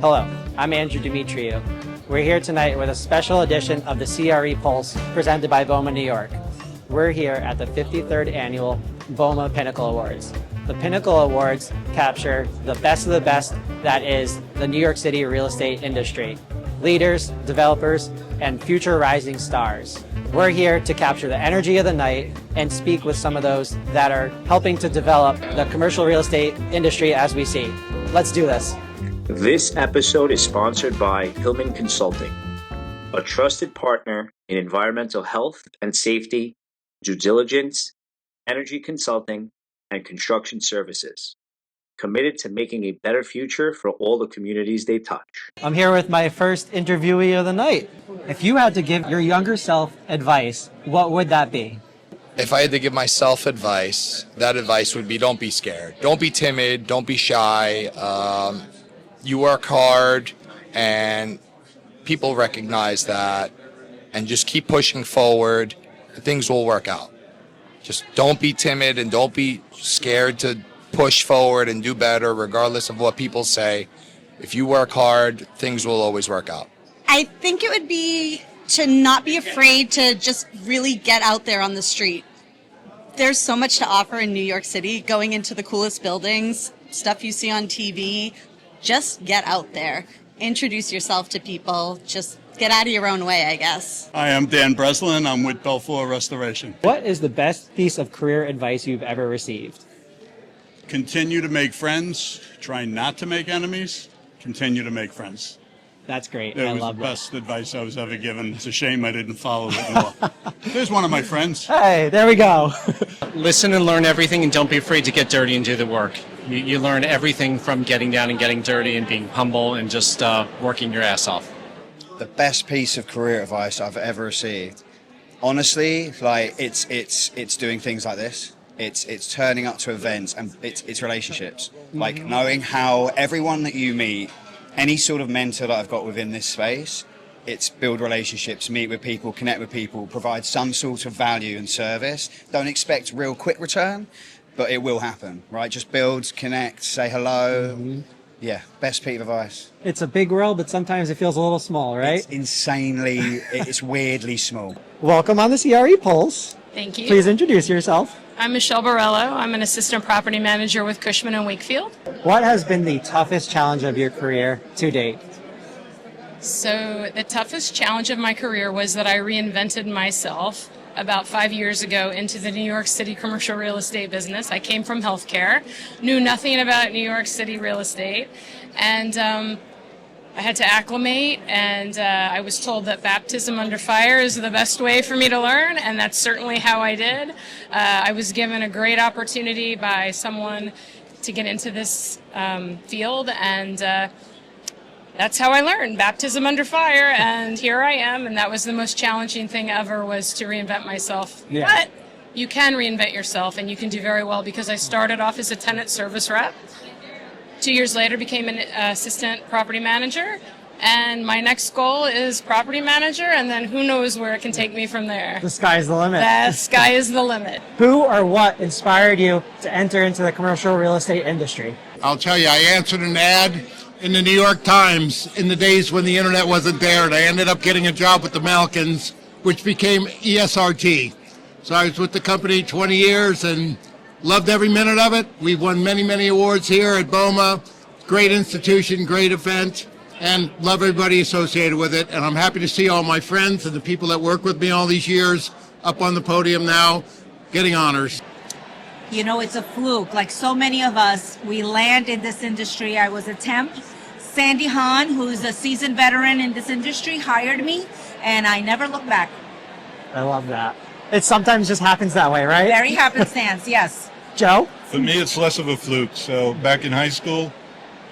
Hello, I'm Andrew Dimitriou. We're here tonight with a special edition of the CRE Pulse presented by BOMA New York. We're here at the 53rd Annual BOMA Pinnacle Awards. The Pinnacle Awards capture the best of the best that is the New York City real estate industry. Leaders, developers, and future rising stars. We're here to capture the energy of the night and speak with some of those that are helping to develop the commercial real estate industry as we see. Let's do this. This episode is sponsored by Hillman Consulting, a trusted partner in environmental health and safety, due diligence, energy consulting, and construction services, committed to making a better future for all the communities they touch. I'm here with my first interviewee of the night. If you had to give your younger self advice, what would that be? If I had to give myself advice, that advice would be don't be scared. Don't be timid. Don't be shy. You work hard and people recognize that, and just keep pushing forward. Things will work out. Just don't be timid and don't be scared to push forward and do better regardless of what people say. If you work hard, things will always work out. I think it would be to not be afraid to just really get out there on the street. There's so much to offer in New York City, going into the coolest buildings, stuff you see on TV. Just get out there. Introduce yourself to people. Just get out of your own way, I guess. Hi, I'm Dan Breslin. I'm with Belfour Restoration. What is the best piece of career advice you've ever received? Continue to make friends. Try not to make enemies. Continue to make friends. That's great. That I was love the that. best advice I was ever given. It's a shame I didn't follow it more. There's one of my friends. Hey, there we go. Listen and learn everything, and don't be afraid to get dirty and do the work. You learn everything from getting down and getting dirty and being humble and just working your ass off. The best piece of career advice I've ever received, honestly, like it's doing things like this. It's turning up to events, and it's relationships. Like knowing how everyone that you meet, any sort of mentor that I've got within this space, it's build relationships, meet with people, connect with people, provide some sort of value and service. Don't expect real quick return, but it will happen, right? Just build, connect, say hello. Yeah, best piece of advice. It's a big world, but sometimes it feels a little small, right? It's weirdly small. Welcome on the CRE Pulse. Thank you. Please introduce yourself. I'm Michelle Borello. I'm an assistant property manager with Cushman & Wakefield. What has been the toughest challenge of your career to date? So the toughest challenge of my career was that I reinvented myself about 5 years ago into the New York City commercial real estate business. I came from healthcare, knew nothing about New York City real estate, and I had to acclimate, and I was told that baptism under fire is the best way for me to learn, and that's certainly how I did. I was given a great opportunity by someone to get into this field, and that's how I learned, baptism under fire, and here I am, and that was the most challenging thing ever, was to reinvent myself. Yeah. But you can reinvent yourself, and you can do very well, because I started off as a tenant service rep. 2 years later, became an assistant property manager, and my next goal is property manager, and then who knows where it can take me from there. The sky's the limit. The sky is the limit. Who or what inspired you to enter into the commercial real estate industry? I'll tell you, I answered an ad in the New York Times in the days when the internet wasn't there, and I ended up getting a job with the Malkins, which became ESRT. So I was with the company 20 years and loved every minute of it. We've won many, many awards here at BOMA. Great institution, great event, and love everybody associated with it. And I'm happy to see all my friends and the people that work with me all these years up on the podium now, getting honors. You know, it's a fluke. Like so many of us, we land in this industry. I was a temp. Sandy Hahn, who's a seasoned veteran in this industry, hired me, and I never looked back. I love that. It sometimes just happens that way, right? Very happenstance, yes. Joe? For me, it's less of a fluke. So back in high school,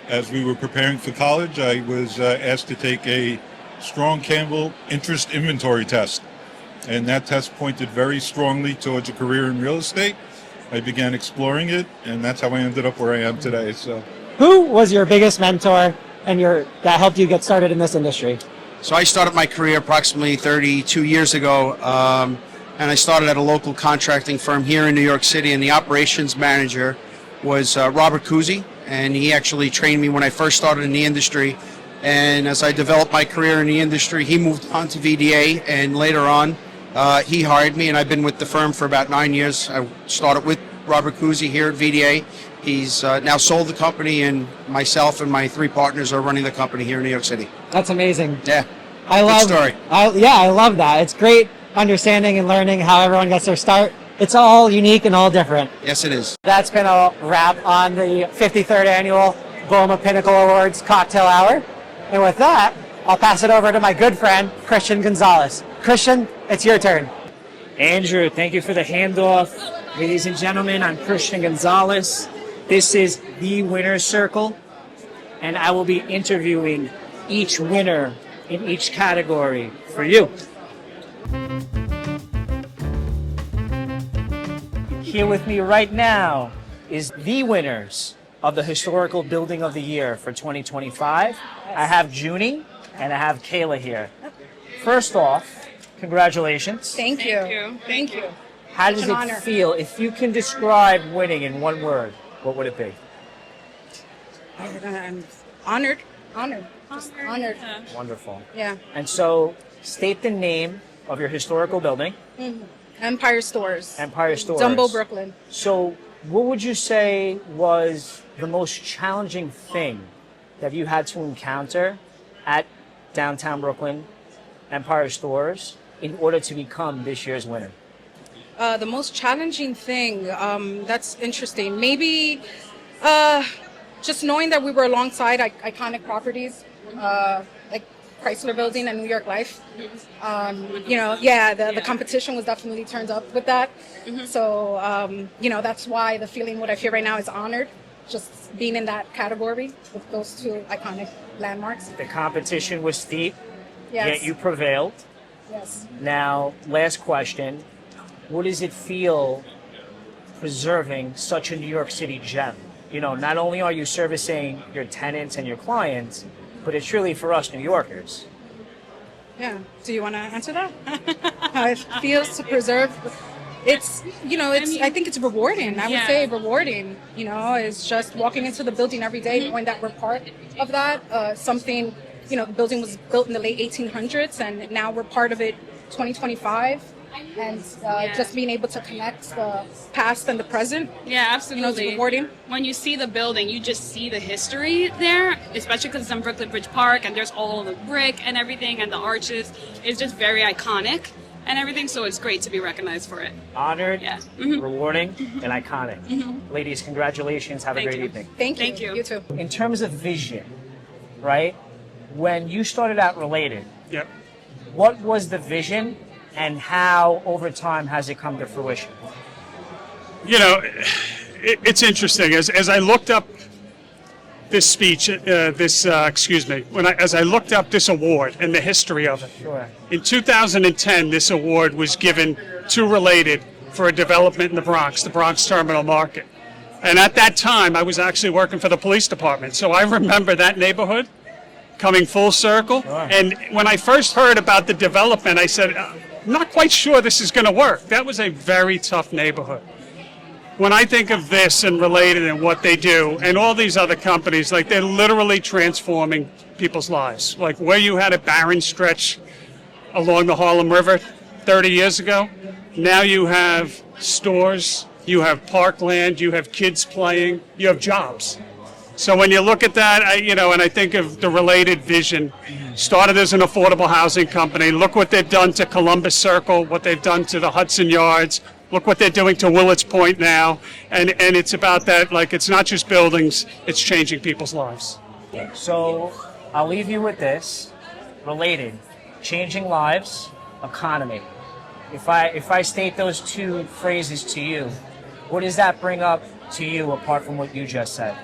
as we were preparing for college, I was asked to take a Strong Campbell interest inventory test. And that test pointed very strongly towards a career in real estate. I began exploring it, and that's how I ended up where I am today. So, Who was your biggest mentor and that helped you get started in this industry? So I started my career approximately 32 years ago, and I started at a local contracting firm here in New York City, and the operations manager was Robert Cousy, and he actually trained me when I first started in the industry. And as I developed my career in the industry, he moved on to VDA, and later on, he hired me, and I've been with the firm for about 9 years. I started with Robert Cousy here at VDA. He's now sold the company, and myself and my 3 partners are running the company here in New York City. That's amazing. Yeah, I love. story. I love that. It's great understanding and learning how everyone gets their start. It's all unique and all different. Yes, it is. That's been a wrap on the 53rd Annual BOMA Pinnacle Awards Cocktail Hour. And with that, I'll pass it over to my good friend, Christian Gonzalez. Christian, it's your turn. Andrew, thank you for the handoff. Ladies and gentlemen, I'm Christian Gonzalez. This is the Winner's Circle, and I will be interviewing each winner in each category for you. Here with me right now is the winners of the Historical Building of the Year for 2025. I have Junie and I have Kayla here. First off, congratulations. Thank you. Thank you. How does Such an it honor. feel? If you can describe winning in one word, what would it be? I'm honored. Just honored. Wonderful. Yeah. And so, state the name of your historical building. Empire Stores. Empire Stores. Dumbo, Brooklyn. So, what would you say was the most challenging thing that you had to encounter at downtown Brooklyn, Empire Stores, in order to become this year's winner? The most challenging thing, that's interesting. Maybe just knowing that we were alongside iconic properties, like Chrysler Building and New York Life. The competition was definitely turned up with that. So, that's why the feeling what I feel right now is honored, just being in that category with those 2 iconic landmarks. The competition was steep, Yes. yet you prevailed. Yes. Now, last question. What does it feel preserving such a New York City gem? Not only are you servicing your tenants and your clients, but it's really for us New Yorkers. Yeah. Do you want to answer that? How it feels to preserve? It's, I think it's rewarding. I would say rewarding. It's just walking into the building every day, knowing that we're part of that. Something, the building was built in the late 1800s, and now we're part of it 2025. And just being able to connect the past and the present. Yeah, absolutely. It's rewarding. When you see the building, you just see the history there, especially because it's on Brooklyn Bridge Park and there's all the brick and everything and the arches. It's just very iconic and everything, so it's great to be recognized for it. Honored, Yeah. rewarding, and iconic. Ladies, congratulations. Have a great evening. Thank you. Thank you. You too. In terms of vision, right? When you started out Related, what was the vision and how over time has it come to fruition? It's interesting. As I looked up this speech, as I looked up this award and the history of it, in 2010, this award was given to Related for a development in the Bronx Terminal Market. And at that time, I was actually working for the police department. So I remember that neighborhood coming full circle. And when I first heard about the development, I said, I'm not quite sure this is going to work. That was a very tough neighborhood. When I think of this and Related and what they do, and all these other companies, like they're literally transforming people's lives. Like where you had a barren stretch along the Harlem River 30 years ago, now you have stores, you have parkland, you have kids playing, you have jobs. So when you look at that, and I think of the Related vision, started as an affordable housing company. Look what they've done to Columbus Circle, what they've done to the Hudson Yards. Look what they're doing to Willets Point now. And it's about that, like it's not just buildings, it's changing people's lives. So I'll leave you with this. Related, changing lives, economy. If I state those 2 phrases to you, what does that bring up to you apart from what you just said?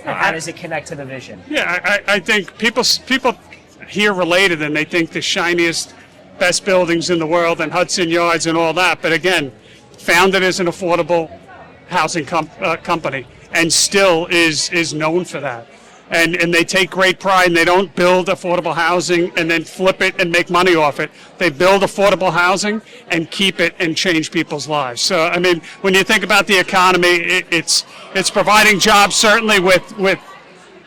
And how does it connect to the vision? Yeah, I think people hear Related and they think the shiniest, best buildings in the world and Hudson Yards and all that. But again, founded as an affordable housing company and still is known for that. And they take great pride, and they don't build affordable housing and then flip it and make money off it. They build affordable housing and keep it and change people's lives. So, I mean, when you think about the economy, it's providing jobs certainly with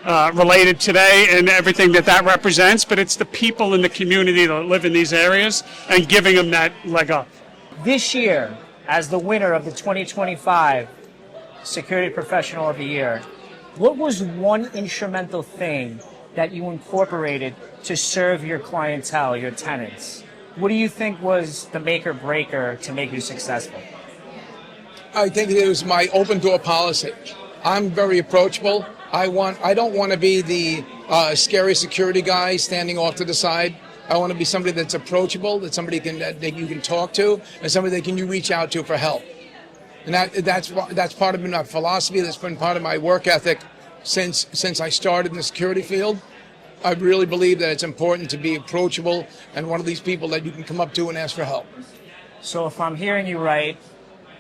related today and everything that represents, but it's the people in the community that live in these areas and giving them that leg up. This year, as the winner of the 2025 Security Professional of the Year, what was one instrumental thing that you incorporated to serve your clientele, your tenants? What do you think was the make or breaker to make you successful? I think it was my open door policy. I'm very approachable. I don't want to be the scary security guy standing off to the side. I want to be somebody that's approachable, that that you can talk to, and somebody that you reach out to for help. And that's part of my philosophy. That's been part of my work ethic since I started in the security field. I really believe that it's important to be approachable and one of these people that you can come up to and ask for help. So if I'm hearing you right,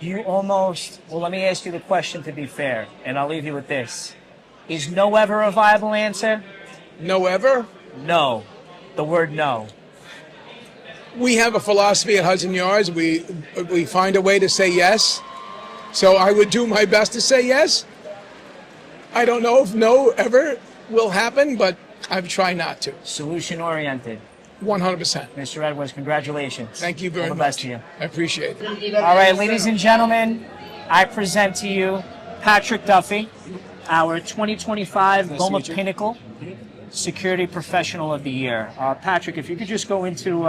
let me ask you the question to be fair, and I'll leave you with this. Is no ever a viable answer? No ever? No. The word no. We have a philosophy at Hudson Yards. We find a way to say yes. So I would do my best to say yes. I don't know if no ever will happen, but I try not to. Solution oriented. 100%. Mr. Edwards, congratulations. Thank you very much. All the best to you. I appreciate it. All right, ladies and gentlemen, I present to you Patrick Duffy, our 2025 BOMA Pinnacle Security Professional of the Year. Patrick, if you could just go into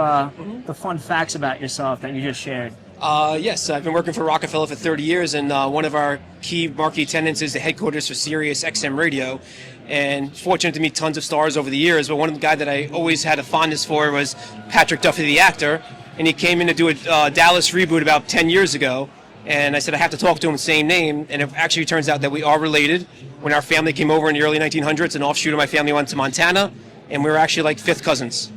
the fun facts about yourself that you just shared. Yes, I've been working for Rockefeller for 30 years, and one of our key marquee tenants is the headquarters for Sirius XM Radio. And fortunate to meet tons of stars over the years, but one of the guys that I always had a fondness for was Patrick Duffy, the actor. And he came in to do a Dallas reboot about 10 years ago. And I said, I have to talk to him, same name. And it actually turns out that we are related. When our family came over in the early 1900s, an offshoot of my family went to Montana, and we were actually like fifth cousins.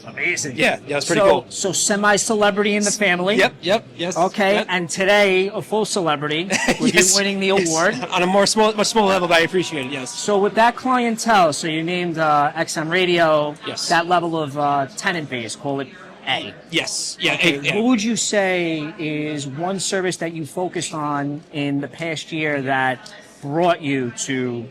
Amazing. Yeah, it was pretty cool. So semi-celebrity in the family. Yep, yes. Okay, Yep. and today a full celebrity with Yes, you winning the yes. award. On a much smaller level, but I appreciate it, yes. So with that clientele, so you named XM Radio, Yes. that level of tenant base, call it A. Yes, yeah. Okay, yeah. what would you say is one service that you focused on in the past year that brought you to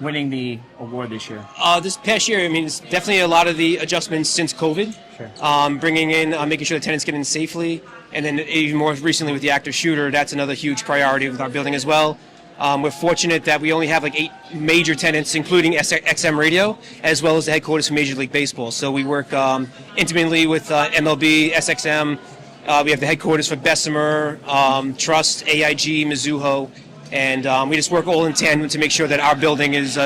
winning the award this year? This past year, I mean, it's definitely a lot of the adjustments since COVID. Sure. Bringing in, making sure the tenants get in safely, and then even more recently with the active shooter, that's another huge priority with our building as well. We're fortunate that we only have like 8 major tenants, including XM Radio, as well as the headquarters for Major League Baseball. So we work intimately with MLB, SXM. We have the headquarters for Bessemer, Trust, AIG, Mizuho, and we just work all in tandem to make sure that our building is,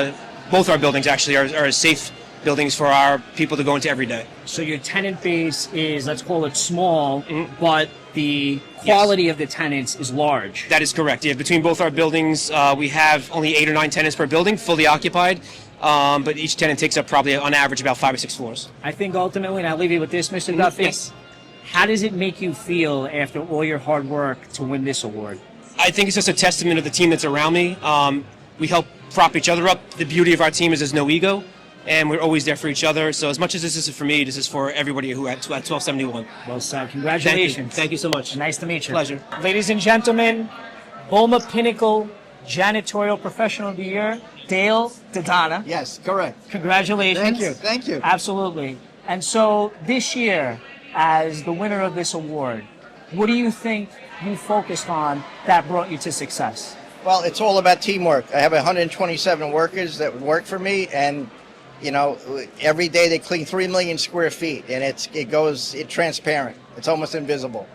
both our buildings actually are safe buildings for our people to go into every day. So your tenant base is, let's call it small, but the quality of the tenants is large. That is correct. Yeah, between both our buildings, we have only 8 or 9 tenants per building, fully occupied. But each tenant takes up probably on average about 5 or 6 floors. I think ultimately, and I'll leave you with this, Mr. Duffy. Yes. How does it make you feel after all your hard work to win this award? I think it's just a testament of the team that's around me. We help prop each other up. The beauty of our team is there's no ego, and we're always there for each other. So as much as this is for me, this is for everybody who at 1271. Well said. Congratulations. Thank you so much. Nice to meet you. Pleasure. Ladies and gentlemen, BOMA Pinnacle Janitorial Professional of the Year, Dale Dodonna. Yes, correct. Congratulations. Thank you. Absolutely. And so this year, as the winner of this award, what do you think you focused on that brought you to success? Well, it's all about teamwork. I have 127 workers that work for me, and you know, every day they clean 3 million square feet, and it's transparent. It's almost invisible.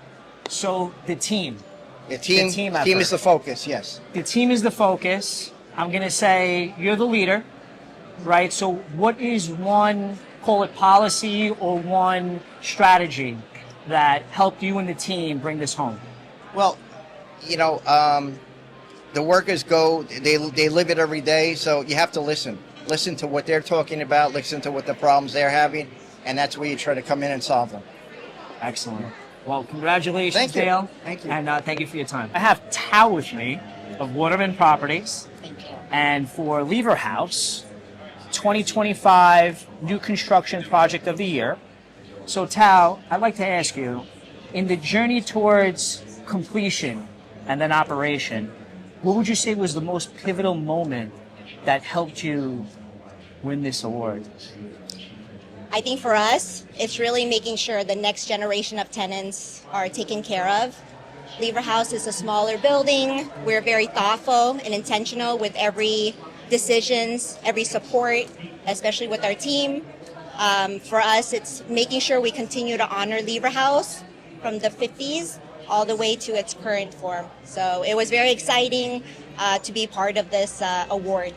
So the team. The team effort. is the focus. Yes. The team is the focus. I'm going to say you're the leader, right? So what is one, call it policy or one strategy that helped you and the team bring this home? Well, you know, the workers they live it every day, so you have to listen to what they're talking about, listen to what the problems they're having, and that's where you try to come in and solve them. Excellent. Well, congratulations, Thank you. Dale. Thank you. And thank you for your time. I have Tao with me of Waterman Properties. Thank you. And for Lever House, 2025 New Construction Project of the Year. So, Tao, I'd like to ask you, in the journey towards completion and then operation, what would you say was the most pivotal moment that helped you win this award? I think for us, it's really making sure the next generation of tenants are taken care of. Lever House is a smaller building. We're very thoughtful and intentional with every decisions, every support, especially with our team. For us, it's making sure we continue to honor Lever House from the 50s all the way to its current form. So it was very exciting to be part of this award.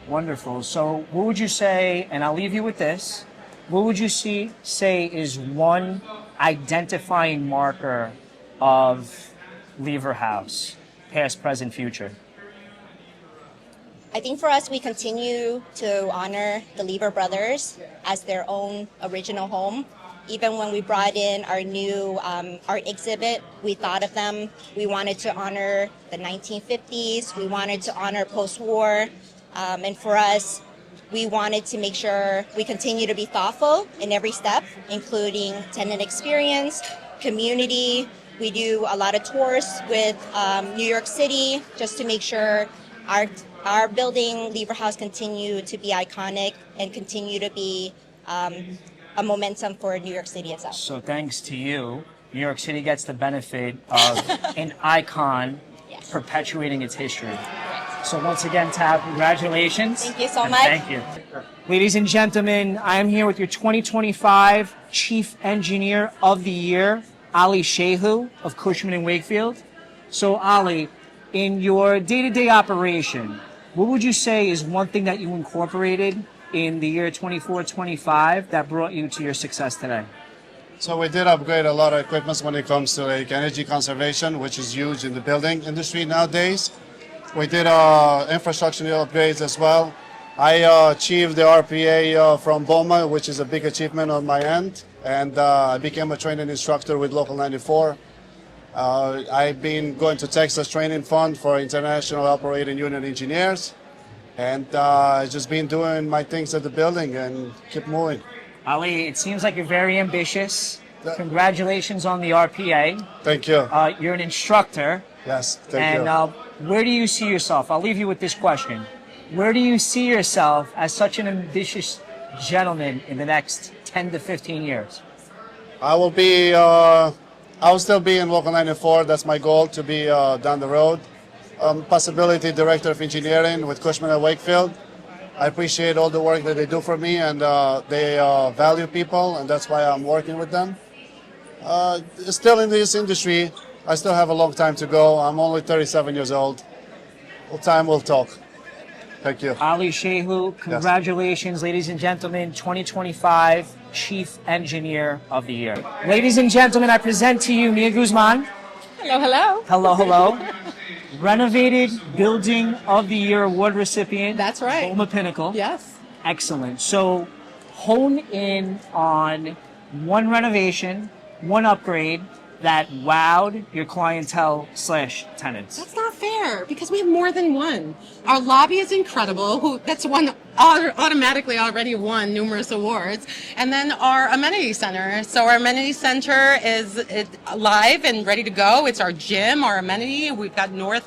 Wonderful. So what would you say, and I'll leave you with this, what would you say is one identifying marker of Lever House, past, present, future? I think for us, we continue to honor the Lever brothers as their own original home. Even when we brought in our new art exhibit, we thought of them. We wanted to honor the 1950s. We wanted to honor post-war. And for us, we wanted to make sure we continue to be thoughtful in every step, including tenant experience, community. We do a lot of tours with New York City just to make sure our building, Lever House, continue to be iconic and continue to be a momentum for New York City itself. So thanks to you, New York City gets the benefit of an icon perpetuating its history. So once again, Tab, congratulations. Thank you so And much. Thank you. Ladies and gentlemen, I am here with your 2025 Chief Engineer of the Year, Ali Shehu of Cushman & Wakefield. So Ali, in your day-to-day operation, what would you say is one thing that you incorporated in the year 24-25 that brought you to your success today? So we did upgrade a lot of equipment when it comes to like energy conservation, which is huge in the building industry nowadays. We did infrastructure upgrades as well. I achieved the RPA from BOMA, which is a big achievement on my end, and I became a training instructor with Local 94. I've been going to Texas Training Fund for International Operating Unit Engineers, and just been doing my things at the building and keep moving. Ali, it seems like you're very ambitious. Congratulations on the RPA. Thank you. You're an instructor. Yes, thank you. And where do you see yourself? I'll leave you with this question. Where do you see yourself as such an ambitious gentleman in the next 10 to 15 years? I will still be in Local 94. That's my goal, to be down the road. Possibility Director of Engineering with Cushman & Wakefield. I appreciate all the work that they do for me, and they value people, and that's why I'm working with them. Still in this industry, I still have a long time to go. I'm only 37 years old. Well, time will talk. Thank you. Ali Shehu, congratulations, ladies and gentlemen, 2025 Chief Engineer of the Year. Ladies and gentlemen, I present to you Mia Guzman. Hello, hello. Hello, hello. Renovated Building of the Year Award recipient. That's right. BOMA Pinnacle. Yes. Excellent. So hone in on one renovation, one upgrade that wowed your clientele/tenants. That's not fair because we have more than one. Our lobby is incredible. That's one automatically already won numerous awards. And then our amenity center. So our amenity center is live and ready to go. It's our gym, our amenity. We've got North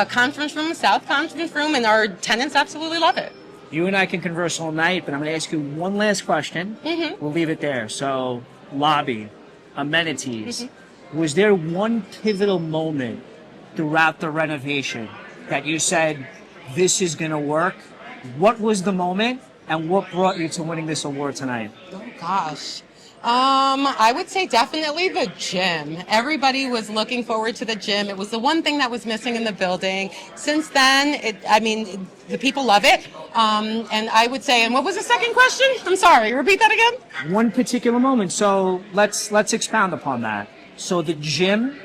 Conference Room, South Conference Room, and our tenants absolutely love it. You and I can converse all night, but I'm going to ask you one last question. Mm-hmm. We'll leave it there. So, lobby, amenities. Mm-hmm. Was there one pivotal moment throughout the renovation that you said, this is going to work? What was the moment, and what brought you to winning this award tonight? Oh, gosh. I would say definitely the gym. Everybody was looking forward to the gym. It was the one thing that was missing in the building. Since then, the people love it. And I would say, and what was the second question? I'm sorry, repeat that again? One particular moment. So let's expound upon that. So the gym,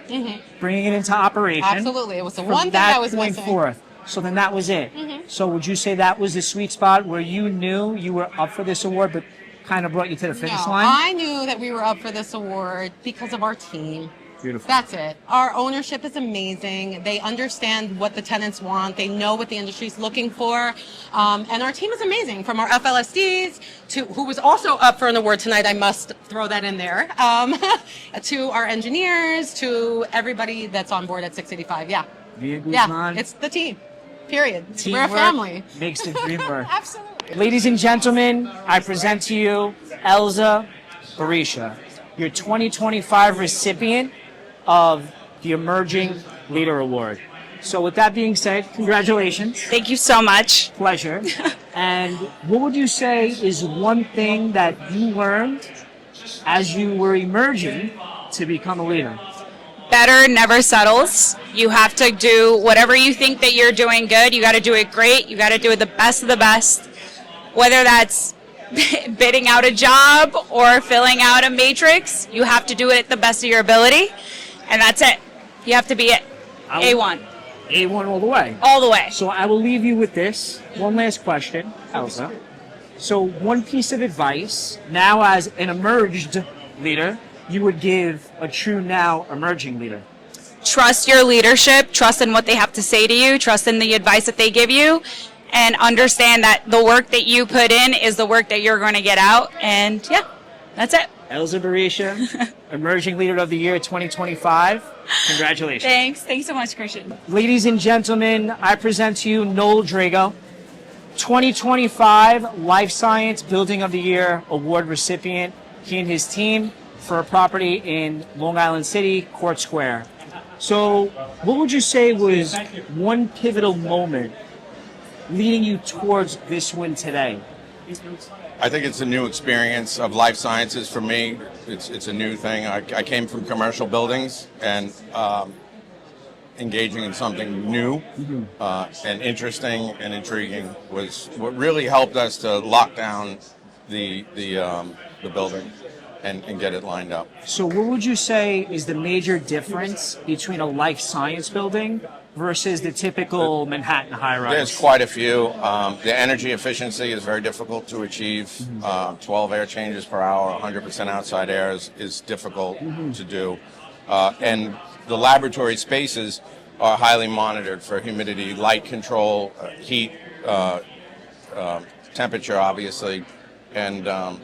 bringing it into operation. Absolutely. It was the from one thing that was point missing. Forth. So then that was it. So would you say that was the sweet spot where you knew you were up for this award, but kind of brought you to the finish line? I knew that we were up for this award because of our team. Beautiful. That's it. Our ownership is amazing. They understand what the tenants want. They know what the industry is looking for. And our team is amazing, from our FLSDs to who was also up for an award tonight. I must throw that in there. To our engineers, to everybody that's on board at 685. Yeah, it's the team. Period. Teamwork We're a family. makes the dream work. Absolutely. Ladies and gentlemen, I present to you Elza Barisha, your 2025 recipient of the Emerging Leader Award. So with that being said, congratulations. Thank you so much. Pleasure. And what would you say is one thing that you learned as you were emerging to become a leader? Better never settles. You have to do whatever you think that you're doing good. You got to do it great. You got to do it the best of the best. Whether that's bidding out a job or filling out a matrix, you have to do it at the best of your ability. And that's it. You have to be it. A1. A1 all the way. All the way. So I will leave you with this. One last question, Elza. So one piece of advice, now as an emerged leader, you would give a true now emerging leader. Trust your leadership. Trust in what they have to say to you. Trust in the advice that they give you. And understand that the work that you put in is the work that you're going to get out. And yeah, that's it. Elza Barisha, Emerging Leader of the Year 2025. Congratulations. Thanks. Thanks so much, Christian. Ladies and gentlemen, I present to you Noel Drago, 2025 Life Science Building of the Year Award recipient. He and his team for a property in Long Island City, Court Square. So what would you say was one pivotal moment leading you towards this win today? I think it's a new experience of life sciences for me. It's a new thing. I came from commercial buildings, and engaging in something new and interesting and intriguing was what really helped us to lock down the building and get it lined up. So what would you say is the major difference between a life science building versus the typical Manhattan high-rise? There's quite a few. The energy efficiency is very difficult to achieve. 12 air changes per hour, 100% outside air is difficult to do. And the laboratory spaces are highly monitored for humidity, light control, heat, temperature, obviously. And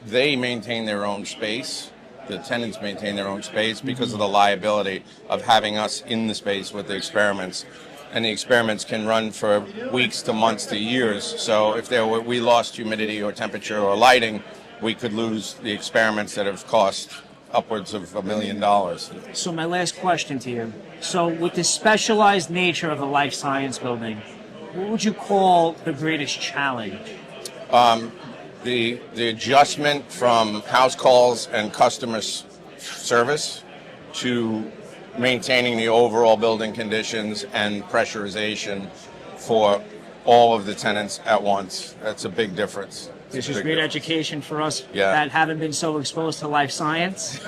they maintain their own space. The tenants maintain their own space because of the liability of having us in the space with the experiments. And the experiments can run for weeks to months to years. So if we lost humidity or temperature or lighting, we could lose the experiments that have cost upwards of $1 million. So my last question to you. So with the specialized nature of a life science building, what would you call the greatest challenge? The adjustment from house calls and customer service to maintaining the overall building conditions and pressurization for all of the tenants at once. That's a big difference. This is great education for us Yeah. that haven't been so exposed to life science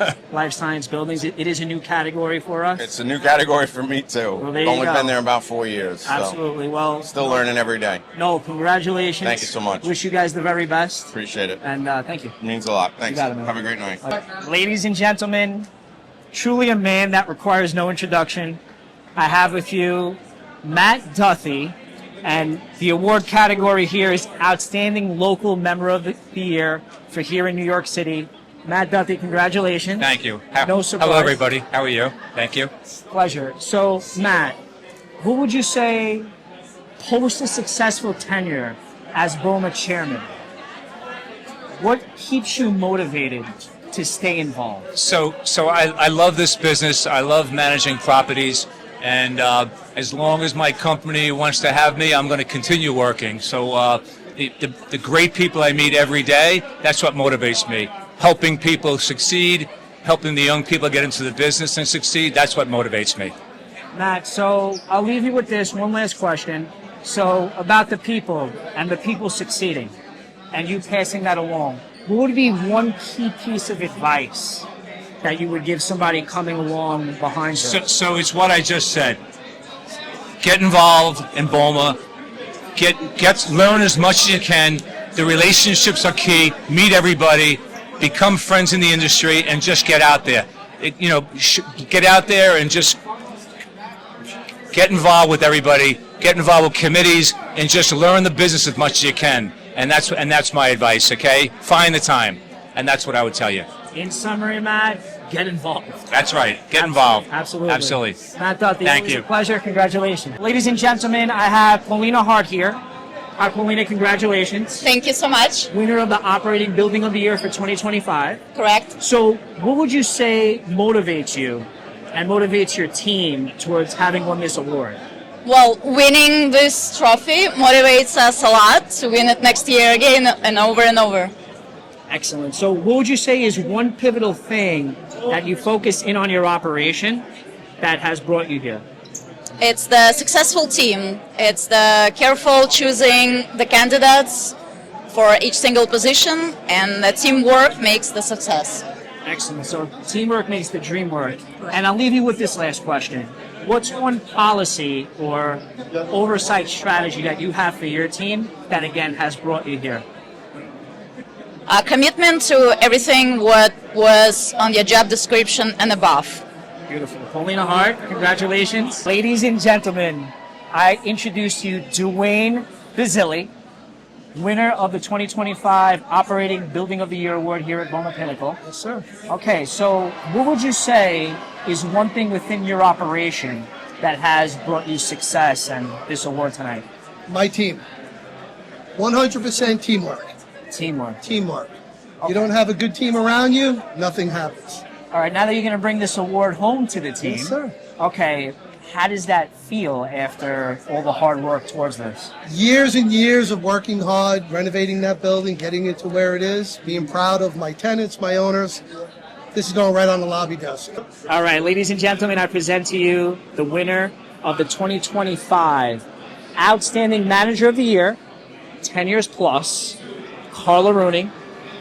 buildings. It is a new category for us. It's a new category for me too. Well, there I've you only go. been there about 4 years. so Absolutely. Well, still learning every day. No, congratulations. Thank you so much. Wish you guys the very best. Appreciate it. And thank you. It means a lot. Thanks. You got it, man. Have a great night. Ladies and gentlemen, truly a man that requires no introduction. I have with you Matt Duthie, and the award category here is Outstanding Local Member of the Year for here in New York City. Matt Duthie, congratulations. Thank you. No surprise. Hello, everybody. How are you? Thank you. Pleasure. So, Matt, who would you say, post a successful tenure as BOMA chairman, what keeps you motivated to stay involved? So I love this business. I love managing properties. And as long as my company wants to have me, I'm going to continue working. So the great people I meet every day, that's what motivates me. Helping people succeed, helping the young people get into the business and succeed, that's what motivates me. Matt, so I'll leave you with this one last question. So about the people and the people succeeding and you passing that along, what would be one key piece of advice that you would give somebody coming along behind you? So it's what I just said. Get involved in BOMA. Learn as much as you can. The relationships are key. Meet everybody. Become friends in the industry and just get out there. Get out there and just get involved with everybody. Get involved with committees and just learn the business as much as you can. And that's my advice. Okay, find the time, and that's what I would tell you. In summary, Matt, get involved. That's right. Get involved. Absolutely. Absolutely. Matt Duthie, Thank it was you. a pleasure. Congratulations. Ladies and gentlemen, I have Paulina Hart here, Hi, Paulina, congratulations. Thank you so much. Winner of the Operating Building of the Year for 2025. Correct. So, what would you say motivates you and motivates your team towards having won this award? Well, winning this trophy motivates us a lot to win it next year again and over and over. Excellent. So, what would you say is one pivotal thing that you focus in on your operation that has brought you here? It's the successful team. It's the careful choosing the candidates for each single position, and the teamwork makes the success. Excellent. So, teamwork makes the dream work. And I'll leave you with this last question. What's one policy or oversight strategy that you have for your team that, again, has brought you here? A commitment to everything what was on your job description and above. Beautiful. Paulina Hart, congratulations. Ladies and gentlemen, I introduce you Dwayne Bazilli, winner of the 2025 Operating Building of the Year Award here at BOMA Pinnacle. Yes, sir. Okay, so what would you say is one thing within your operation that has brought you success and this award tonight? My team. 100% teamwork. Teamwork. Teamwork. You don't have a good team around you, nothing happens. All right, now that you're going to bring this award home to the team. Yes, sir. Okay, how does that feel after all the hard work towards this? Years and years of working hard, renovating that building, getting it to where it is, being proud of my tenants, my owners. This is going right on the lobby desk. All right, ladies and gentlemen, I present to you the winner of the 2025 Outstanding Manager of the Year, 10 years plus, Carla Rooney.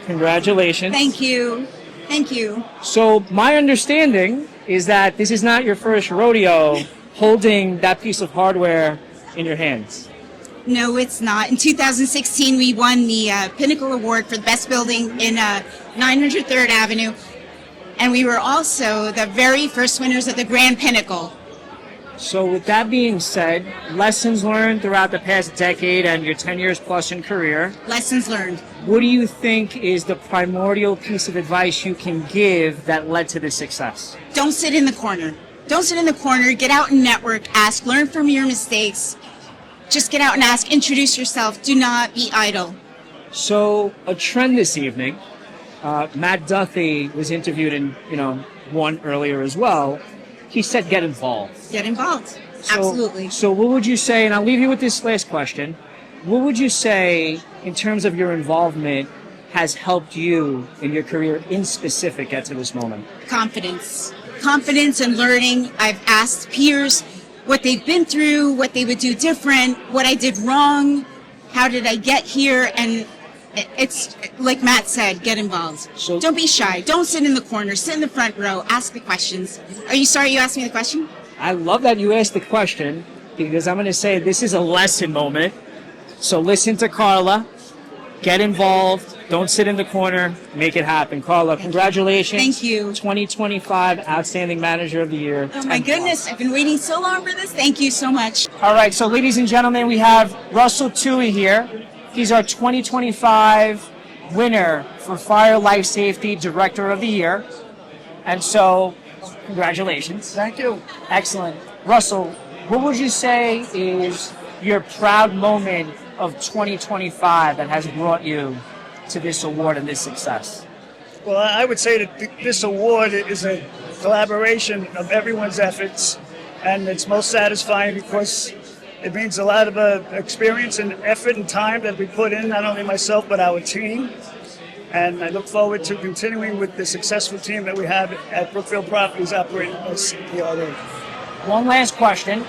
Congratulations. Thank you. Thank you. So my understanding is that this is not your first rodeo holding that piece of hardware in your hands. No, it's not. In 2016, we won the Pinnacle Award for the best building in 903rd Avenue. And we were also the very first winners of the Grand Pinnacle. So with that being said, lessons learned throughout the past decade and your 10 years plus in career. Lessons learned. What do you think is the primordial piece of advice you can give that led to this success? Don't sit in the corner. Don't sit in the corner. Get out and network. Ask. Learn from your mistakes. Just get out and ask. Introduce yourself. Do not be idle. So a trend this evening, Matt Duthie was interviewed and, won earlier as well. He said get involved. Get involved. So, Absolutely. So what would you say, and I'll leave you with this last question, what would you say in terms of your involvement has helped you in your career in specific get to this moment? Confidence. Confidence and learning. I've asked peers what they've been through, what they would do different, what I did wrong, how did I get here, and it's like Matt said, get involved. So, don't be shy. Don't sit in the corner. Sit in the front row. Ask the questions. Are you sorry you asked me the question? I love that you asked the question because I'm going to say this is a lesson moment. So listen to Carla. Get involved. Don't sit in the corner. Make it happen. Carla, congratulations. Thank you. 2025 Outstanding Manager of the Year. Oh my goodness, I've been waiting so long for this. Thank you so much. All right, so ladies and gentlemen, we have Russell Tui here. He's our 2025 winner for Fire Life Safety Director of the Year. And so, congratulations. Thank you. Excellent. Russell, what would you say is your proud moment of 2025 that has brought you to this award and this success? Well, I would say that this award is a collaboration of everyone's efforts, and it's most satisfying because it means a lot of experience and effort and time that we put in, not only myself, but our team. And I look forward to continuing with the successful team that we have at Brookfield Properties operating as CRE. One last question.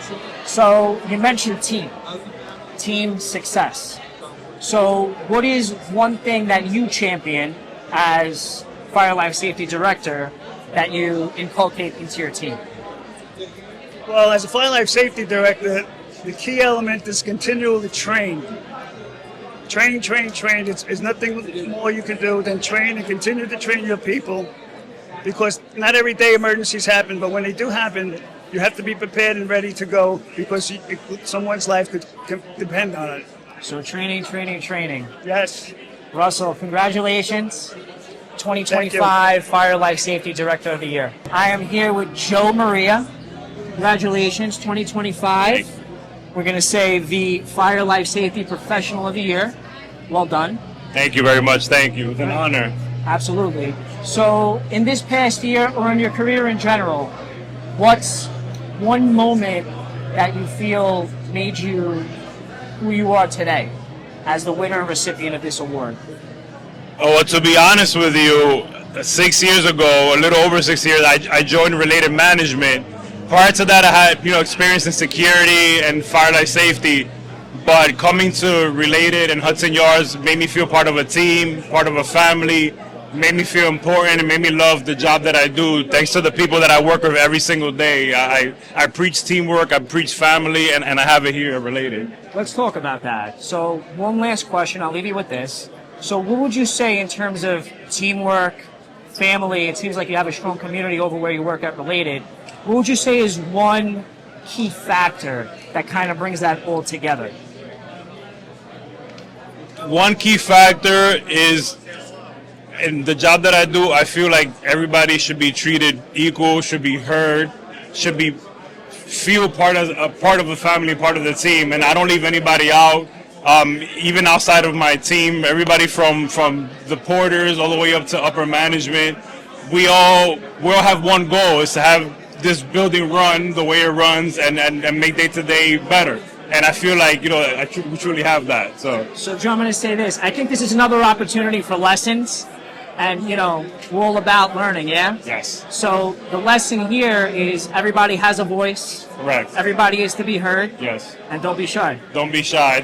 So you mentioned team success. So what is one thing that you champion as Fire Life Safety Director that you inculcate into your team? Well, as a Fire Life Safety Director, the key element is continually train. Train. There's nothing more you can do than train and continue to train your people, because not every day emergencies happen, but when they do happen, you have to be prepared and ready to go because someone's life could depend on it. So training. Yes. Russell, congratulations. 2025 Fire Life Safety Director of the Year. I am here with Joe Maria. Congratulations, 2025. we're going to say the Fire Life Safety Professional of the Year. Well done. Thank you very much. Thank you. It's an honor. Absolutely. So, in this past year or in your career in general, what's one moment that you feel made you who you are today as the winner and recipient of this award? Oh, well, to be honest with you, 6 years ago, a little over 6 years, I joined Related Management. Prior to that, I had experience in security and fire life safety. But coming to Related and Hudson Yards made me feel part of a team, part of a family, made me feel important, and made me love the job that I do. Thanks to the people that I work with every single day. I preach teamwork, I preach family, and I have it here at Related. Let's talk about that. So, one last question. I'll leave you with this. So, what would you say in terms of teamwork, family? It seems like you have a strong community over where you work at Related. What would you say is one key factor that kind of brings that all together? One key factor is, in the job that I do, I feel like everybody should be treated equal, should be heard, should be feel part of a family, part of the team, and I don't leave anybody out. Even outside of my team, everybody from the porters all the way up to upper management, we all have one goal: is to have this building run the way it runs and make day to day better. And I feel like, we truly have that. So Joe, I'm going to say this. I think this is another opportunity for lessons. And, we're all about learning, yeah? Yes. So the lesson here is everybody has a voice. Correct. Everybody is to be heard. Yes. And don't be shy. Don't be shy.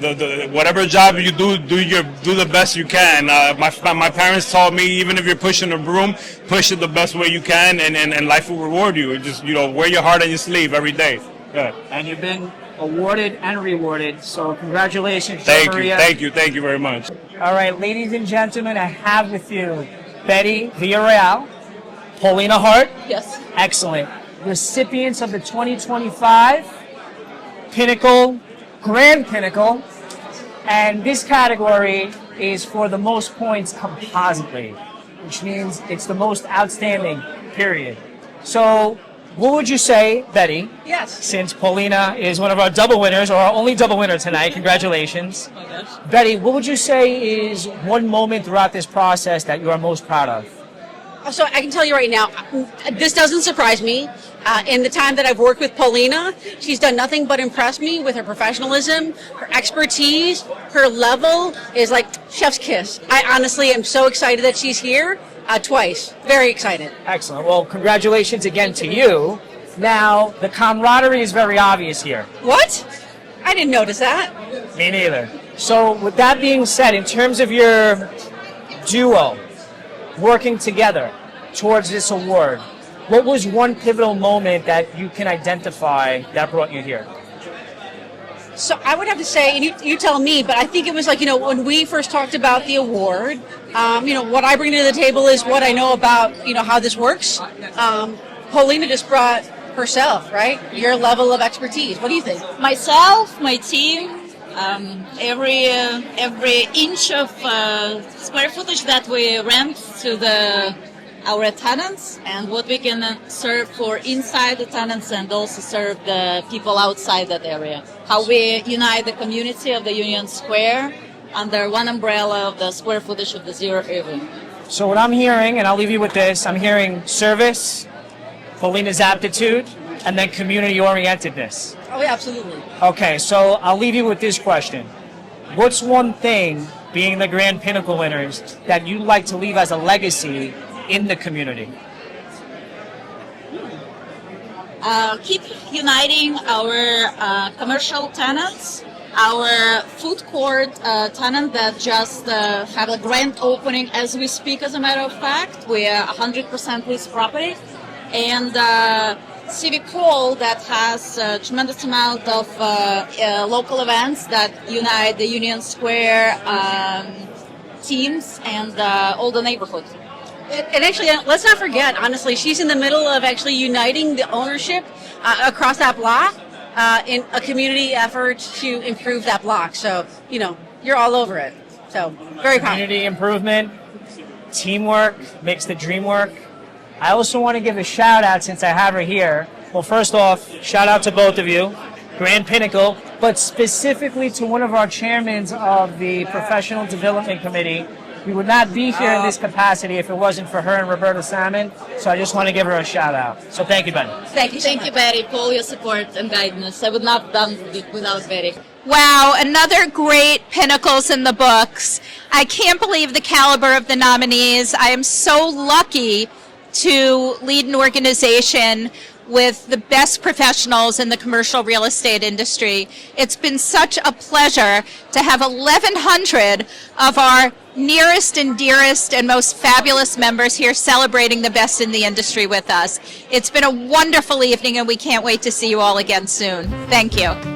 Whatever job you do the best you can. My parents taught me, even if you're pushing a broom, push it the best way you can, and life will reward you. Just, wear your heart on your sleeve every day. Good. And you've been awarded and rewarded, so congratulations, Thank Maria. you very much. All right, ladies and gentlemen, I have with you Betty Villarreal, Paulina Hart. Yes. Excellent. Recipients of the 2025 Grand Pinnacle, and this category is for the most points compositely, which means it's the most outstanding, period. So, what would you say, Betty? Yes. Since Paulina is one of our double winners, or our only double winner tonight, congratulations. Oh my gosh. Betty, what would you say is one moment throughout this process that you are most proud of? So I can tell you right now, this doesn't surprise me. In the time that I've worked with Paulina, she's done nothing but impress me with her professionalism, her expertise, her level is like chef's kiss. I honestly am so excited that she's here. Twice. Very excited. Excellent. Well, congratulations again to you. Now, the camaraderie is very obvious here. What? I didn't notice that. Me neither. So, with that being said, in terms of your duo working together towards this award, what was one pivotal moment that you can identify that brought you here? So I would have to say, and you tell me, but I think it was like, when we first talked about the award, what I bring to the table is what I know about, how this works. Paulina just brought herself, right? Your level of expertise. What do you think? Myself, my team, every inch of square footage that we rent to our tenants, and what we can serve for inside the tenants and also serve the people outside that area. How we unite the community of the Union Square under one umbrella of the square footage of the Zero Irving. So what I'm hearing, and I'll leave you with this, I'm hearing service, Paulina's aptitude, and then community-orientedness. Oh, yeah, absolutely. Okay, so I'll leave you with this question. What's one thing, being the Grand Pinnacle winners, that you'd like to leave as a legacy in the community? Keep uniting our commercial tenants, our food court tenant that just have a grand opening as we speak, as a matter of fact. We are 100% leased property. And Civic Hall that has a tremendous amount of local events that unite the Union Square teams and all the neighborhood. And actually, let's not forget, honestly, she's in the middle of actually uniting the ownership across that block in a community effort to improve that block. So, you're all over it. So, very proud. Community improvement, teamwork makes the dream work. I also want to give a shout out since I have her here. Well, first off, shout out to both of you. Grand Pinnacle, but specifically to one of our chairmen of the Professional Development Committee. We would not be here in this capacity if it wasn't for her and Roberta Salmon, so I just want to give her a shout out. So thank you, Betty. Thank you, Betty, for all your support and guidance. I would not have done it without Betty. Wow, another great Pinnacles in the books. I can't believe the caliber of the nominees. I am so lucky to lead an organization with the best professionals in the commercial real estate industry. It's been such a pleasure to have 1,100 of our nearest and dearest and most fabulous members here celebrating the best in the industry with us. It's been a wonderful evening, and we can't wait to see you all again soon. Thank you.